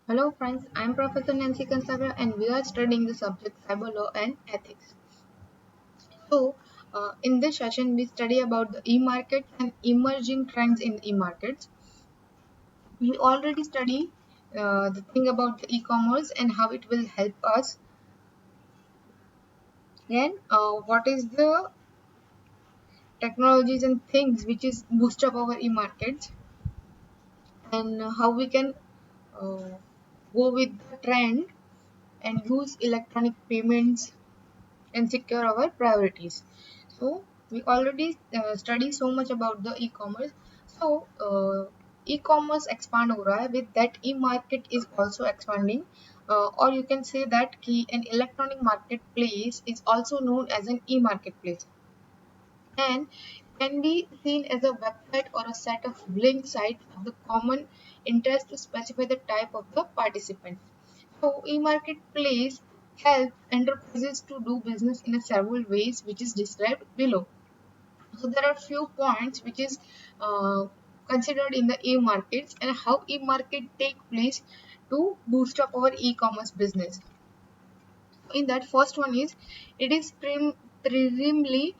Hello friends, I am Professor Nancy Consagra and we are studying the subject cyber law and ethics. So, in this session we study about the e-markets and emerging trends in e-markets. We already study the thing about the e-commerce and how it will help us. Then, what is the technologies and things which is boost up our e-markets and how we can uh, go with the trend and use electronic payments and secure our priorities. So we already study so much about the e-commerce. So e-commerce expand हो रहा है, with that e-market is also expanding, or you can say that an electronic marketplace is also known as an e-marketplace and can be seen as a website or a set of link sites of the common interest to specify the type of the participant. So e-marketplace helps enterprises to do business in a several ways which is described below. So there are few points which is uh, considered in the e-markets and how e-market take place to boost up our e-commerce business. In that, first one is it is primarily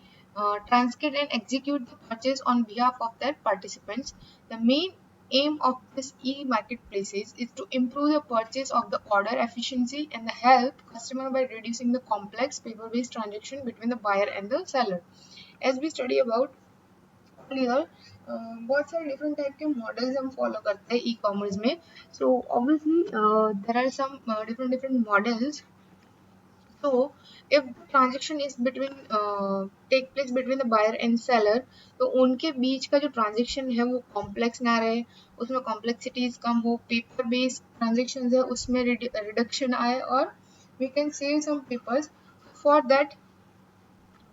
transcribe and execute the purchase on behalf of their participants. The main aim of this e-marketplaces is to improve the purchase of the order efficiency and the help customer by reducing the complex paper-based transaction between the buyer and the seller. As we study about earlier, बहुत सारे different type के models हम follow करते हैं e-commerce में. So obviously there are some different different models. So, if the transaction is between take place between the buyer and seller, तो उनके बीच का जो transaction है वो complex ना रहे, उसमें complexities कम हो, paper based transactions है उसमें reduction आए और we can save some papers. For that,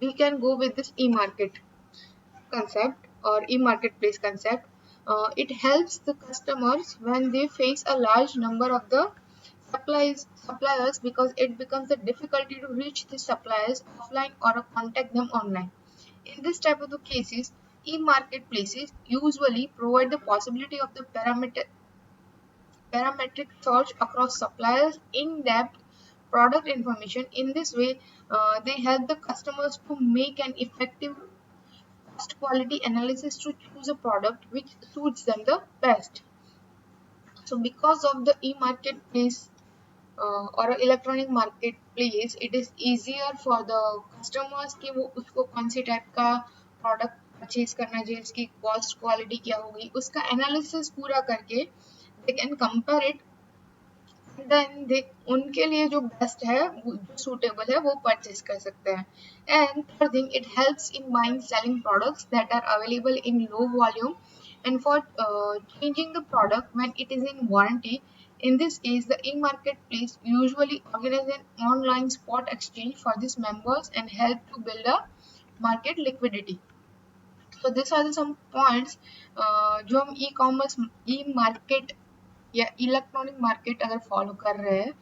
we can go with this e-market concept or e-marketplace concept. It helps the customers when they face a large number of the suppliers because it becomes a difficulty to reach the suppliers offline or contact them online. In this type of the cases, e-marketplaces usually provide the possibility of the parametric search across suppliers in-depth product information. In this way, they help the customers to make an effective cost quality analysis to choose a product which suits them the best. So because of the e-marketplace और electronic market place, it is easier for the customers कि वो उसको कौन सी type का product purchase करना चाहिए, उसकी cost quality क्या होगी, उसका एनालिसिस पूरा करके they can compare it. Then they उनके लिए जो बेस्ट है जो सूटेबल है वो परचेज कर सकते हैं. And third thing, it helps in buying selling products that are available in low volume and for changing the product when it is in warranty. In this case, the e-marketplace usually organize an online spot exchange for these members and help to build a market liquidity. So these are the some points जो हम e-commerce e-market या electronic market अगर follow कर रहे हैं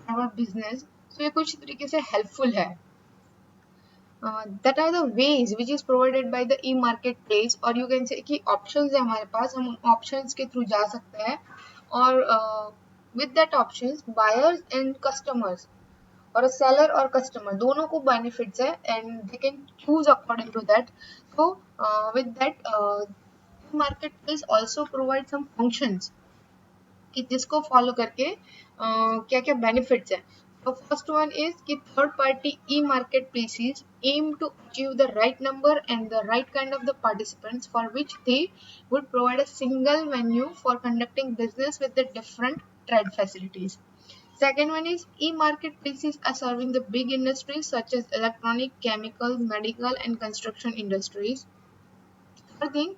for business, तो ये कुछ तरीके से हेल्पफुल है. That are the ways which is provided by the E market place, और यू कैन से कि ऑप्शंस है हमारे पास, हम उन ऑप्शंस के थ्रू जा सकते हैं और with that options buyers and customers और सेलर और कस्टमर दोनों को बेनिफिट्स है and they can choose according to that. So with that marketplace also provide some functions कि जिसको फॉलो करके क्या क्या बेनिफिट्स है. तो फर्स्ट वन इज कि third party e-marketplaces aim to achieve the right number and the right kind of the participants for which they would provide a single venue for conducting business with the different trade facilities. Second one is e-marketplaces are serving the big industries such as electronic, chemical, medical and construction industries. Third thing,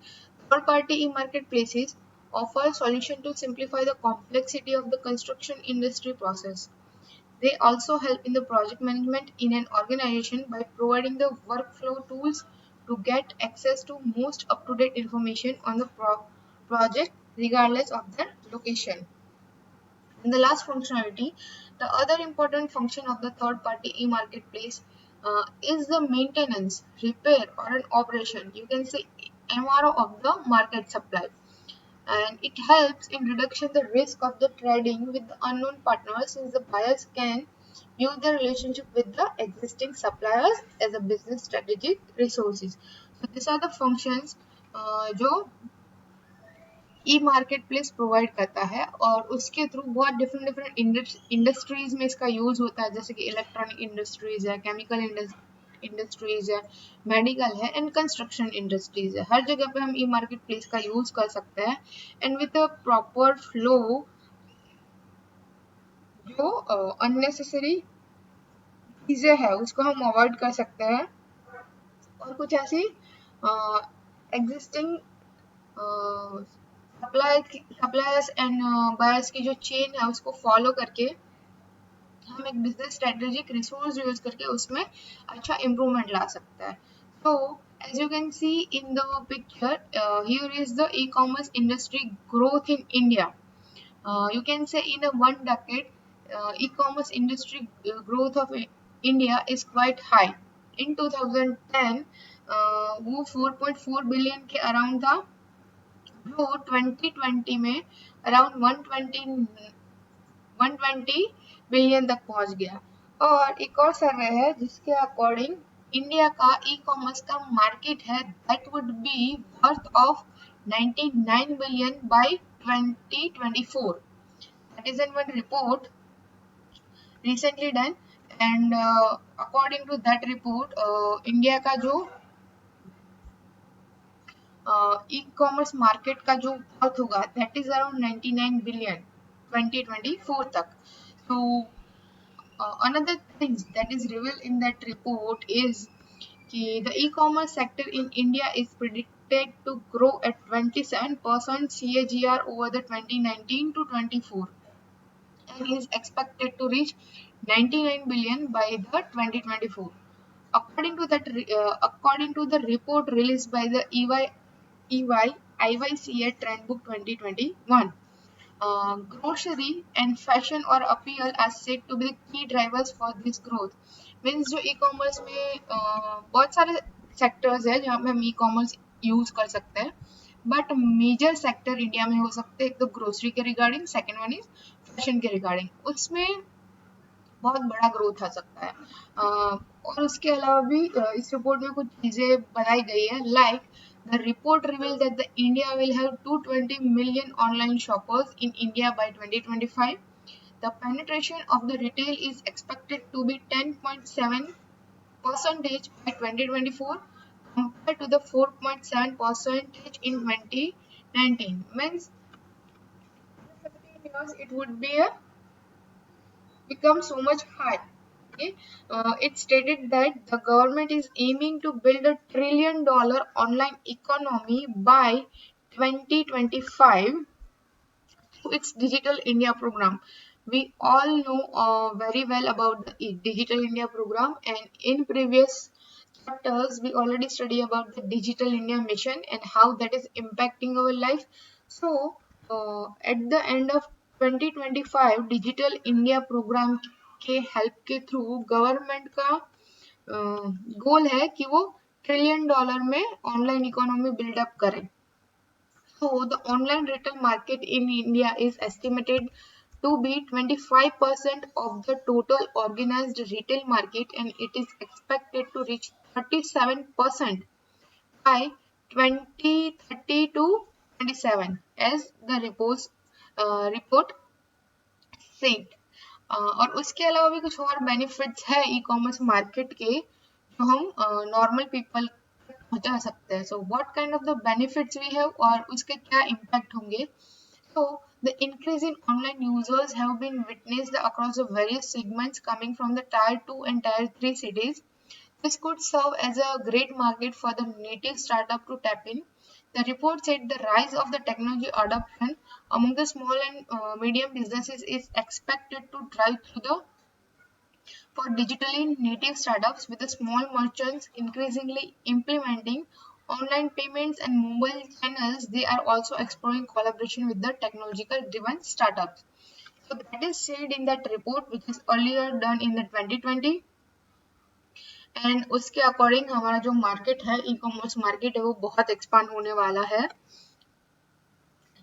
third-party e-marketplaces offer solution to simplify the complexity of the construction industry process. They also help in the project management in an organization by providing the workflow tools to get access to most up-to-date information on the project regardless of their location. And the last functionality, the other important function of the third-party e-marketplace is the maintenance, repair, or an operation. You can say MRO of the market supply. and it helps in reduction the risk of the trading with the unknown partners, since the buyers can use the relationship with the existing suppliers as a business strategic resources. So these are the functions जो ई market place provide करता है, और उसके through बहुत different different industries में इसका use होता है, जैसे कि इलेक्ट्रॉनिक इंडस्ट्रीज है, केमिकल इंडस्ट्रीज है, मेडिकल है, एंड कंस्ट्रक्शन इंडस्ट्रीज है। हर जगह पे हम ई मार्केट प्लेस का यूज कर सकते हैं, and with a proper flow जो अननेसेसरी चीजें है उसको हम अवॉइड कर सकते हैं, और कुछ ऐसी एग्जिस्टिंग सप्लायर्स एंड बायर्स की जो चेन है उसको फॉलो करके हम एक बिजनेस स्ट्रेटेजिक रिसोर्स यूज करके उसमें अच्छा इम्प्रूवमेंट ला सकते हैं। तो as you can see in the picture, here is the e-commerce industry growth in India. You can say in a one decade, e-commerce industry growth of India is quite high. In 2010, वो 4.4 billion के around था, जो 2020 में around 120 billion तक पहुंच गया। और एक और सर्वे है जिसके अकॉर्डिंग इंडिया का ई कॉमर्स का मार्केट है that would be worth of 99 billion by 2024। That is in one report recently done, and according to that report India का जो ई कॉमर्स मार्केट का जो ग्रोथ होगा दैट इज अराउंड 99 बिलियन 2024 तक। So another things that is revealed in that report is the e-commerce sector in India is predicted to grow at 27% CAGR over the 2019 to 24, and is expected to reach 99 billion by the 2024. According to the report released by the IYCA Trendbook 2021, grocery and fashion or apparel are said to be the key drivers for this growth. Means जो e-commerce में बहुत सारे sectors है जहाँ पे हम e-commerce use कर सकते हैं, बट मेजर सेक्टर इंडिया में हो सकते हैं, एक तो ग्रोसरी के regarding, second one is fashion के रिगार्डिंग, उसमें बहुत बड़ा ग्रोथ आ सकता है। और उसके अलावा भी इस रिपोर्ट में कुछ चीजें बताई गई है, like the report reveals that the India will have 220 million online shoppers in India by 2025. The penetration of the retail is expected to be 10.7% by 2024 compared to the 4.7% in 2019. Means 15 years it would be become so much high. Okay. It stated that the government is aiming to build a $1 trillion online economy by 2025 through its Digital India program. We all know very well about the Digital India program, and in previous chapters we already study about the Digital India mission and how that is impacting our life. So at the end of 2025 digital India programme के help के through government का goal है कि वो $1 trillion में online economy buildup करे। So the online retail market in India is estimated to be 25% of the total organized retail market, and it is expected to reach 37% by 2030 to 27 as the report said. और उसके अलावा भी कुछ और benefits है e commerce market के जो हम नॉर्मल पीपल पहुंचा सकते हैं। So what kind of the benefits we have और उसके क्या इम्पैक्ट होंगे। So the increase in online users have been witnessed across the various segments coming from the tier 2 and tier 3 cities. This could serve as a great market for the native startup to tap in. The report said the rise of the technology adoption among the small and medium businesses is expected to drive through the for digitally native startups, with the small merchants increasingly implementing online payments and mobile channels. They are also exploring collaboration with the technological driven startups. So that is said in that report which is earlier done in the 2020, and उसके according हमारा जो market है e commerce market है वो बहुत expand होने वाला है।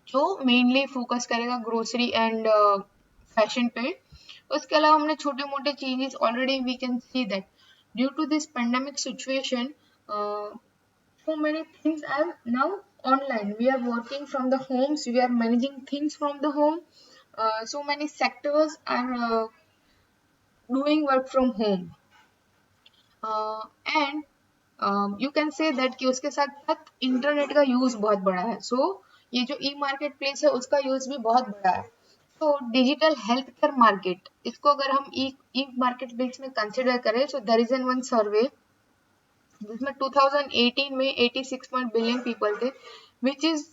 जो मेनली फोकस करेगा ग्रोसरी एंड फैशन पे। उसके अलावा हमने छोटे मोटे changes already we can see that due to this pandemic situation so many things are now online. We are working from the homes, we are managing things from the home. So many sectors are doing work from home. And you can say that कि उसके साथ साथ internet का use बहुत बड़ा है। सो ये जो ई मार्केट प्लेस है उसका यूज भी बहुत बड़ा है। तो डिजिटल हेल्थ केयर मार्केट, इसको अगर हम ई मार्केट प्लेस में कंसिडर करें, so there is an one survey जिसमें 2018 में 86 बिलियन पीपल थे, which is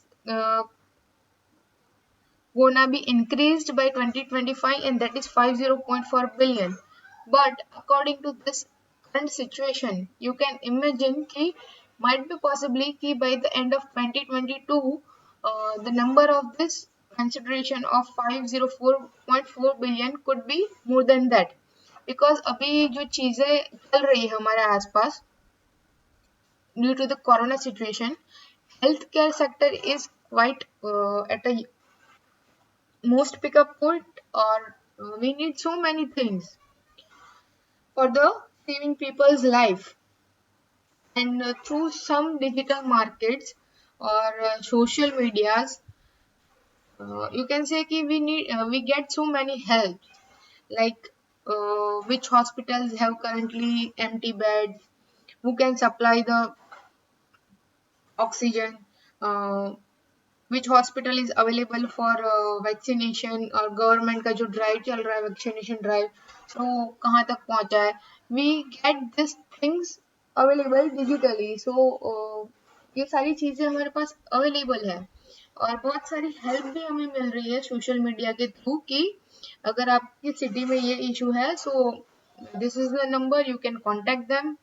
gonna be increased by 2025 and that is 50.4 billion. But according to this current situation, you can imagine कि might be possibly कि by the end of 2022 the number of this consideration of 504.4 billion could be more than that, because अभी जो चीजें चल रही है हमारे आसपास due to the corona situation, healthcare sector is quite at a most pickup point, or we need so many things for the saving people's life. And through some digital markets or social medias, you can say कि we get so many help, like which hospitals have currently empty beds, who can supply the oxygen, which hospital is available for vaccination, और government का जो drive चल रहा है vaccination drive, सो कहाँ तक पहुँचा है, we get this things available digitally. So ये सारी चीज़ें हमारे पास अवेलेबल है, और बहुत सारी हेल्प भी हमें मिल रही है सोशल मीडिया के थ्रू कि अगर आपकी सिटी में ये इशू है, so this is the number, you can contact them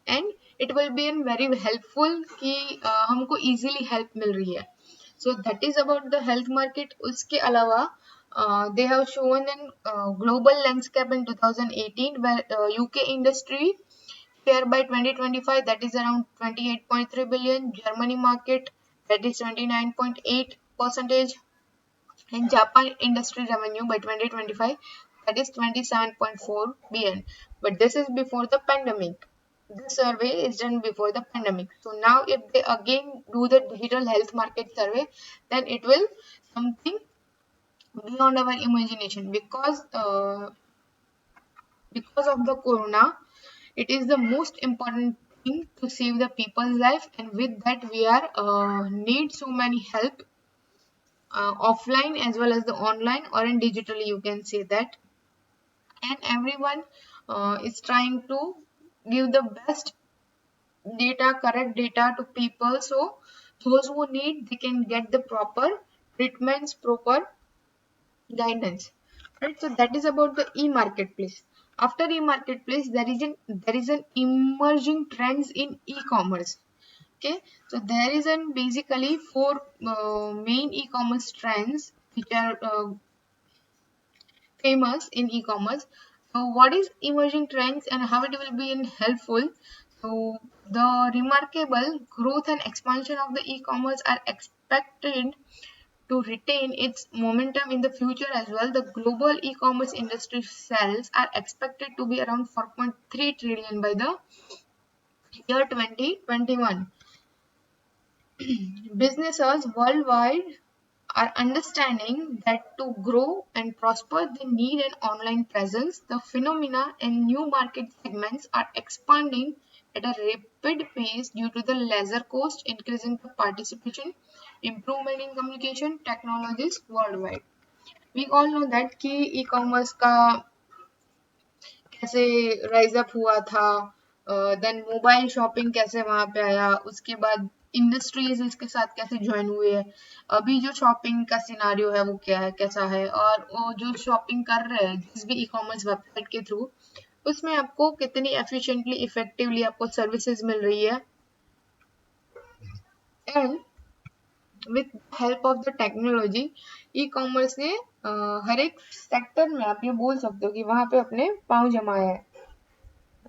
and it will be an very helpful कि हमको इजीली हेल्प मिल रही है। So that is about the health market. उसके अलावा they have shown in global landscape in 2018 where UK industry share by 2025 that is around 28.3 billion, Germany market that is 29.8%, and Japan industry revenue by 2025 that is 27.4 billion. But this is before the pandemic. This survey is done before the pandemic. So now if they again do the digital health market survey, then it will something beyond our imagination, because of the corona, it is the most important thing to save the people's life, and with that we are need so many help offline as well as the online or in digitally, you can say that. And everyone is trying to give the best data, correct data to people, so those who need, they can get the proper treatments, proper guidance, right? So that is about the e-marketplace. After e-marketplace, there is an emerging trends in e-commerce. Okay, so there is an basically four main e-commerce trends which are famous in e-commerce. So what is emerging trends and how it will be in helpful? So the remarkable growth and expansion of the e-commerce are expected to retain its momentum in the future as well. The global e-commerce industry sales are expected to be around 4.3 trillion by the year 2021. Businesses worldwide are understanding that to grow and prosper, they need an online presence. The phenomena and new market segments are expanding at a rapid pace due to the lesser cost, increasing the participation, improvement in communication technologies worldwide. We all know that कि e-commerce का कैसे rise up हुआ था, then mobile shopping कैसे वहां पे आया, उसके बाद इंडस्ट्रीज इसके साथ कैसे ज्वाइन हुए हैं, अभी जो शॉपिंग का सिनारियो है वो क्या है, कैसा है, और वो जो शॉपिंग कर रहे हैं जिस भी ई कॉमर्स वेबसाइट के थ्रू, उसमें आपको कितनी एफिशिएंटली इफेक्टिवली आपको सर्विसेज मिल रही है। And with help of the technology, e commerce ने हर एक सेक्टर में आप ये बोल सकते हो कि वहां पे अपने पांव जमाए हैं।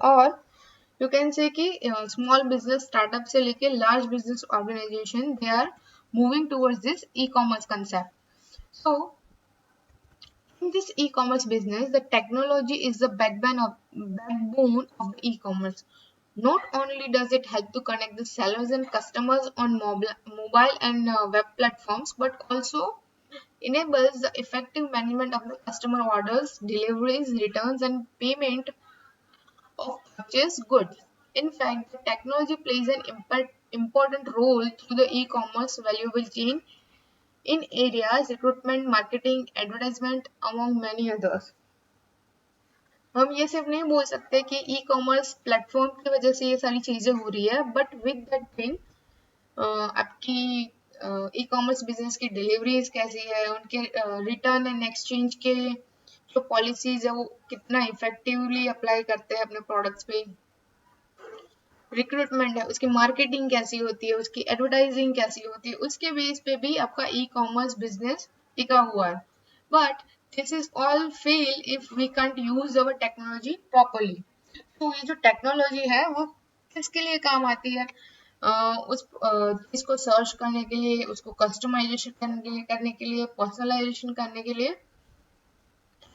और यू कैन से कि स्मॉल बिजनेस स्टार्टअप से लेके large business organisation, they are moving towards this e-commerce concept. So in this e-commerce business, the technology is the backbone of the e-commerce. Not only does it help to connect the sellers and customers on mobile and web platforms, but also enables the effective management of the customer orders, deliveries, returns, and payment of purchased goods. In fact, the technology plays an important role through the e-commerce valuable chain in areas recruitment, marketing, advertisement, among many others. हम ये सिर्फ नहीं बोल सकते कि e commerce platform की वजह से ये सारी चीजें हो रही है, बट विद दैट थिंग आपकी ई कॉमर्स बिजनेस की डिलीवरीज कैसी है, उनके रिटर्न एंड एक्सचेंज के जो पॉलिसीज है वो कितना इफेक्टिवली अप्लाई करते हैं अपने प्रोडक्ट्स पे, रिक्रूटमेंट है उसकी मार्केटिंग कैसी होती है, उसकी एडवर्टाइजिंग कैसी होती है, उसके बेस पे भी आपका ई कॉमर्स बिजनेस टिका हुआ है. But this is all fail if we can't use our technology properly. तो ये जो टेक्नोलॉजी है वो किसके लिए काम आती है? उस चीज को सर्च करने के लिए, उसको कस्टमाइजेशन करने के लिए, पर्सनलाइजेशन करने के लिए,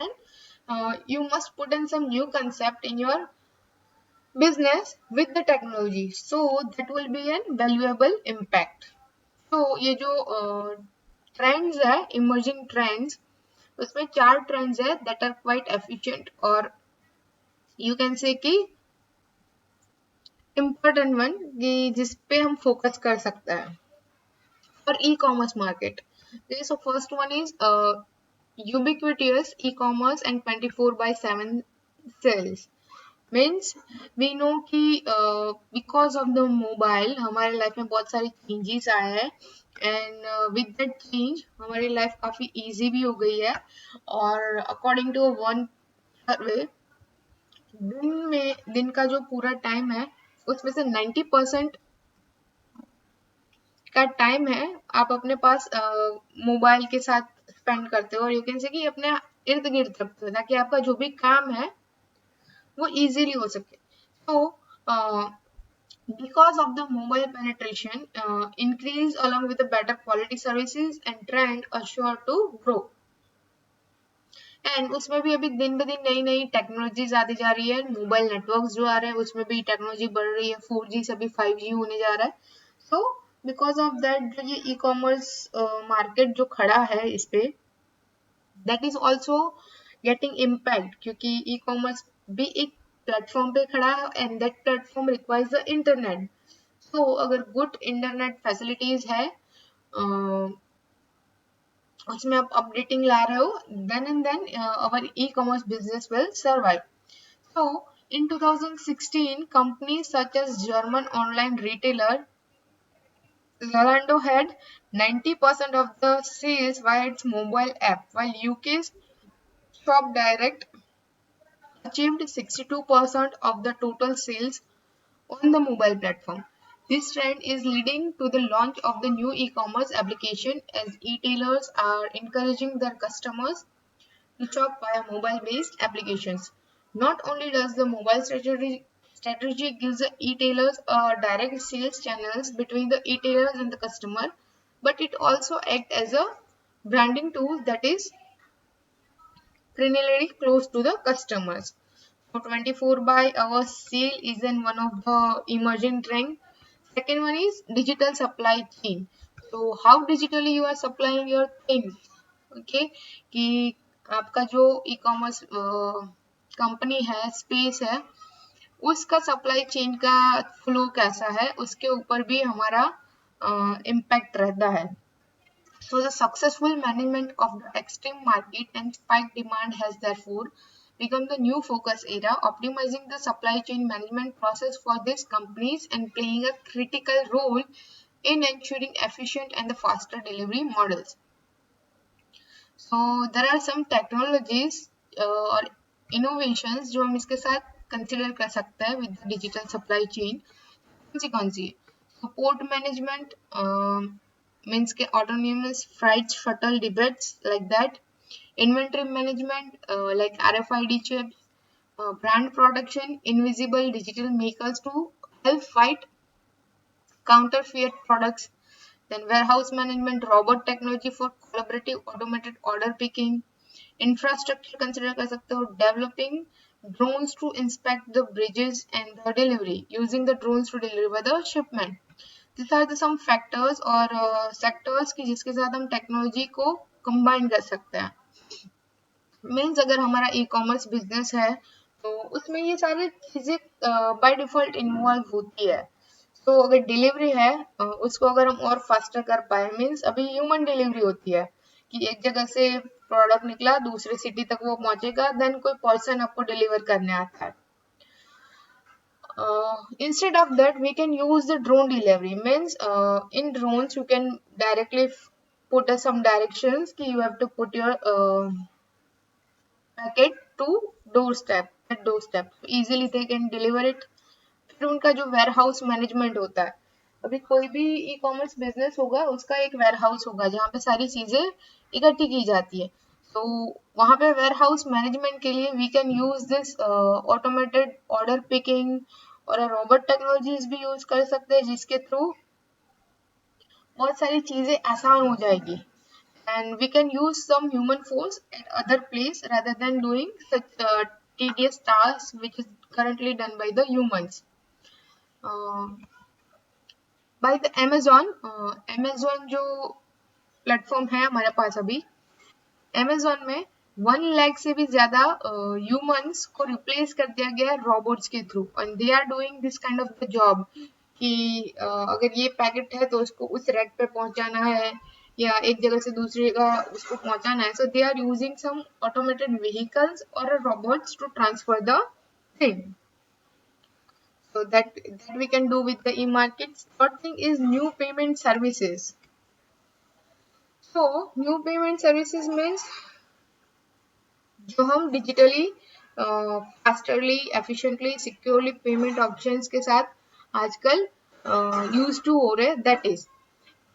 and you must put in some new concept in your business with the technology, so that will be an valuable impact. So ये जो ट्रेंड्स है, इमर्जिंग ट्रेंड्स, उसमें 4 ट्रेंड्स है that are quite efficient और you can say कि important one कि जिस पे हम फोकस कर सकते हैं for e-commerce market. Okay, so first one is ubiquitous e-commerce and 24/7 sales. Means we know कि बिकॉज ऑफ द मोबाइल हमारे लाइफ में बहुत सारे चेंजेस आए हैं, एंड विद दैट चेंज हमारी लाइफ काफ़ी इजी भी हो गई है. और अकॉर्डिंग टू वन सर्वे, दिन का जो पूरा टाइम है उसमें से 90% का टाइम है आप अपने पास मोबाइल के साथ स्पेंड करते हो, और यू कैन से कि अपने इर्द गिर्द रखते हो ताकि आपका जो भी काम है वो इजीली हो सके. So because of the mobile penetration increase along with the better quality services and trend are sure to grow. And उसमें भी अभी दिन ब दिन नई नई टेक्नोलॉजीज आती जा रही है, मोबाइल नेटवर्क जो आ रहे हैं उसमें भी टेक्नोलॉजी बढ़ रही है, 4G से अभी 5G होने जा रहा है. सो बिकॉज ऑफ दैट जो ये ई कॉमर्स मार्केट जो खड़ा है इस पे, that is also getting impact, क्योंकि ई कॉमर्स भी एक प्लेटफॉर्म पे खड़ा है and that platform requires the internet. So अगर गुड इंटरनेट फैसिलिटीज है, उसमें आप अपडेटिंग ला रहे हो, then and then our e-commerce business will survive. So in 2016, companies such as German online retailer Zalando had 90% of the sales via its mobile app, while UK's Shop Direct achieved 62% of the total sales on the mobile platform. This trend is leading to the launch of the new e-commerce application as e-tailers are encouraging their customers to shop via mobile-based applications. Not only does the mobile strategy gives the e-tailers a direct sales channels between the e-tailers and the customer, but it also acts as a branding tool that is perennially close to the customers. So 24 by hour sale is one of the emerging trend. Second one is digital supply chain. So how digitally you are supplying your things, okay? कि आपका जो e-commerce company है, space है, उसका supply chain का flow कैसा है, उसके ऊपर भी हमारा इम्पैक्ट रहता है. So the successful management of the extreme market and spike demand has therefore become the new focus area, optimizing the supply chain management process for these companies and playing a critical role in ensuring efficient and the faster delivery models. So there are some technologies और innovations जो हम इसके साथ consider कर सकते हैं with the digital supply chain. कौन सी support management means के autonomous freight shuttle debates like that, inventory management like RFID chips, brand production, invisible digital makers to help fight counterfeit products then warehouse management, robot technology for collaborative automated order picking, infrastructure consider कर सकते हो, developing drones to inspect the bridges and the delivery, using the drones to deliver the shipment. These are the some factors और sectors की जिसके साथ हम technology को combine कर सकते हैं. मीन्स अगर हमारा ई कॉमर्स बिजनेस है तो उसमें ये सारी चीजें बाय डिफॉल्ट इन्वॉल्व होती है. तो अगर डिलीवरी है उसको अगर हम और फास्टर कर पाए, मीन्स अभी ह्यूमन डिलीवरी होती है कि एक जगह से प्रोडक्ट निकला दूसरे सिटी तक वो पहुंचेगा, देन कोई पर्सन आपको डिलीवर करने आता है. Instead of that we can use the drone delivery, means in drones you can directly put some directions कि you have to put your packet to doorstep, at doorstep, easily they can deliver it. फिर उनका जो ware house management होता है, अभी कोई भी e commerce business होगा उसका एक वेयर हाउस होगा जहाँ पे सारी चीजें इकट्ठी की जाती है. तो वहां पे वेयर हाउस मैनेजमेंट के लिए we can use this automated order picking और रोबोट टेक्नोलॉजीज भी यूज कर सकते हैं जिसके थ्रू बहुत सारी चीजें आसान हो जाएगी. And we can use some human force at other place rather than doing such tedious tasks which is currently done by the humans. By the Amazon जो प्लेटफॉर्म है हमारे पास अभी, Amazon में 1 लाख से भी ज्यादा ह्यूमंस को रिप्लेस कर दिया गया रोबोट्स के through, and they are doing this kind of the job कि अगर ये पैकेट है तो उसको उस रैक पे पहुंचाना है या एक जगह से दूसरी जगह उसको पहुंचाना है. So they are using some automated vehicles और robots to transfer the thing. So that we can do with the e-markets. Third thing is new payment services. So new payment services means जो हम digitally fasterly efficiently securely payment options के साथ आजकल use to हो रहे, that is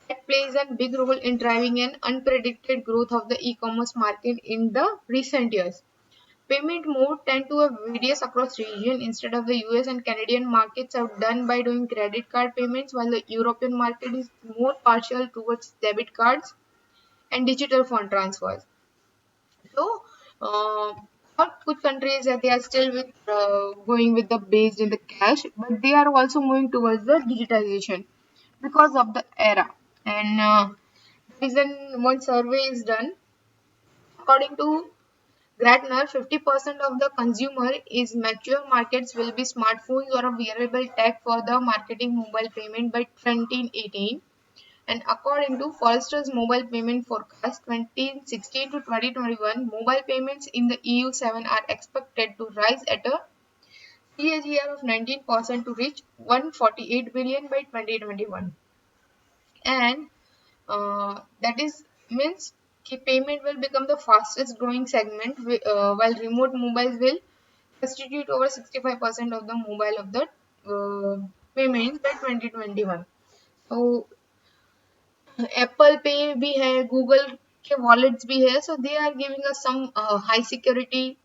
that plays a big role in driving an unpredicted growth of the e-commerce market in the recent years. Payment mode tend to various across region. Instead of the US and Canadian markets are done by doing credit card payments, while the European market is more partial towards debit cards and digital fund transfers. So, not good countries that they are still with going with the based in the cash, but they are also moving towards the digitization because of the era. And reason one survey is done, according to Gartner, 50% of the consumer is mature markets will be smartphones or a wearable tech for the marketing mobile payment by 2018. And according to Forrester's mobile payment forecast 2016 to 2021, mobile payments in the EU7 are expected to rise at a CAGR of 19% to reach 148 billion by 2021. And that is means payment will become the fastest growing segment while remote mobiles will constitute over 65% of the mobile of the payments by 2021. So Apple Pay भी है, Google के wallets भी है, so they are giving us some high security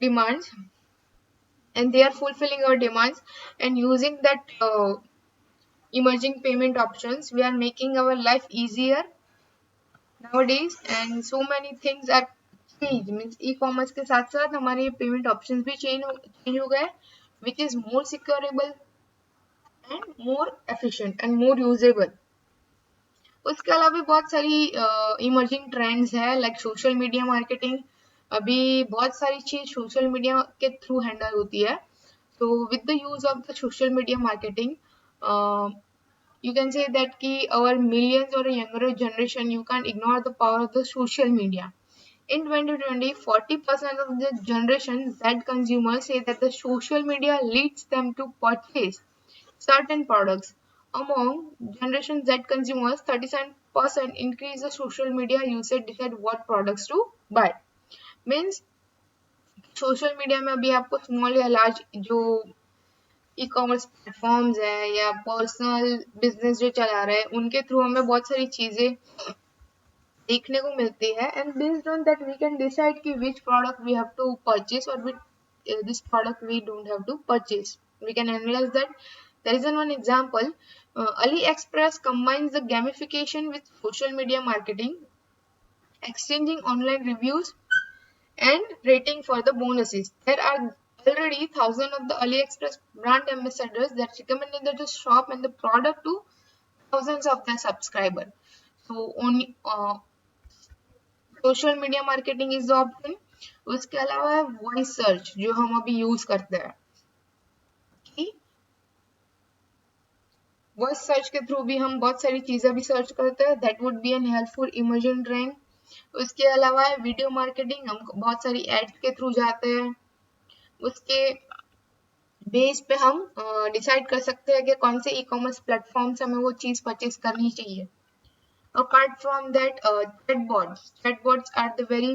demands and they are fulfilling our demands, and using that emerging payment options we are making our life easier nowadays, and so many things are changed. Means e-commerce के साथ साथ हमारे payment options भी change हो गए, which is more secureable and more efficient and more usable. उसके अलावा भी बहुत सारी इमर्जिंग ट्रेंड्स है लाइक सोशल मीडिया मार्केटिंग. अभी बहुत सारी चीज सोशल मीडिया के थ्रू हैंडल होती है. So with the use of the social media marketing you can say that ki our millions or a younger generation, you can't ignore the power of the social media. In 2020, 40% of the generation Z consumers say that the social media leads them to purchase certain products. Among Generation Z consumers, 37% increase the social media usage decide what products to buy. Means social media में अभी आपको small या large जो e commerce platforms है या personal business जो चला रहे हैं उनके थ्रू हमें बहुत सारी चीजें देखने को मिलती है, and based on that we can decide कि which product we have to purchase और this product we don't have to purchase. We can analyze that. There is one example. AliExpress combines the gamification with social media marketing, exchanging online reviews and rating for the bonuses. There are already thousands of the AliExpress brand ambassadors that recommended the shop and the product to thousands of their subscribers. So only social media marketing is the option. उसके अलावा है voice search जो हम अभी use करते हैं. Voice search के through भी हम बहुत सारी चीजें भी सर्च करते हैं. That would be an helpful emerging trend. उसके अलावा है वीडियो मार्केटिंग. हम बहुत सारी एड्स के थ्रू जाते हैं. उसके बेस पे हम डिसाइड कर सकते हैं कि कौन से ई कॉमर्स प्लेटफॉर्म से हमें वो चीज परचेज करनी चाहिए. Apart from that, chatbots are the very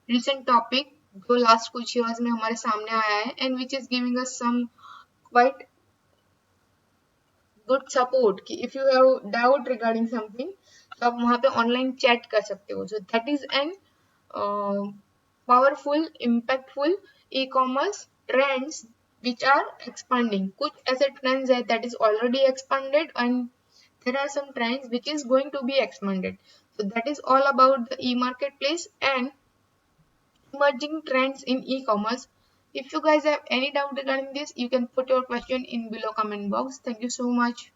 recent topic जो लास्ट कुछ years में हमारे सामने आया है and which is giving us some quite good support कि if you have doubt regarding something तो आप वहाँ पे online chat कर सकते हो. So that is an powerful, impactful e-commerce trends which are expanding. कुछ ऐसे trends है that is already expanded and there are some trends which is going to be expanded. So that is all about the e-marketplace and emerging trends in e-commerce. If you guys have any doubt regarding this, you can put your question in below comment box. Thank you so much.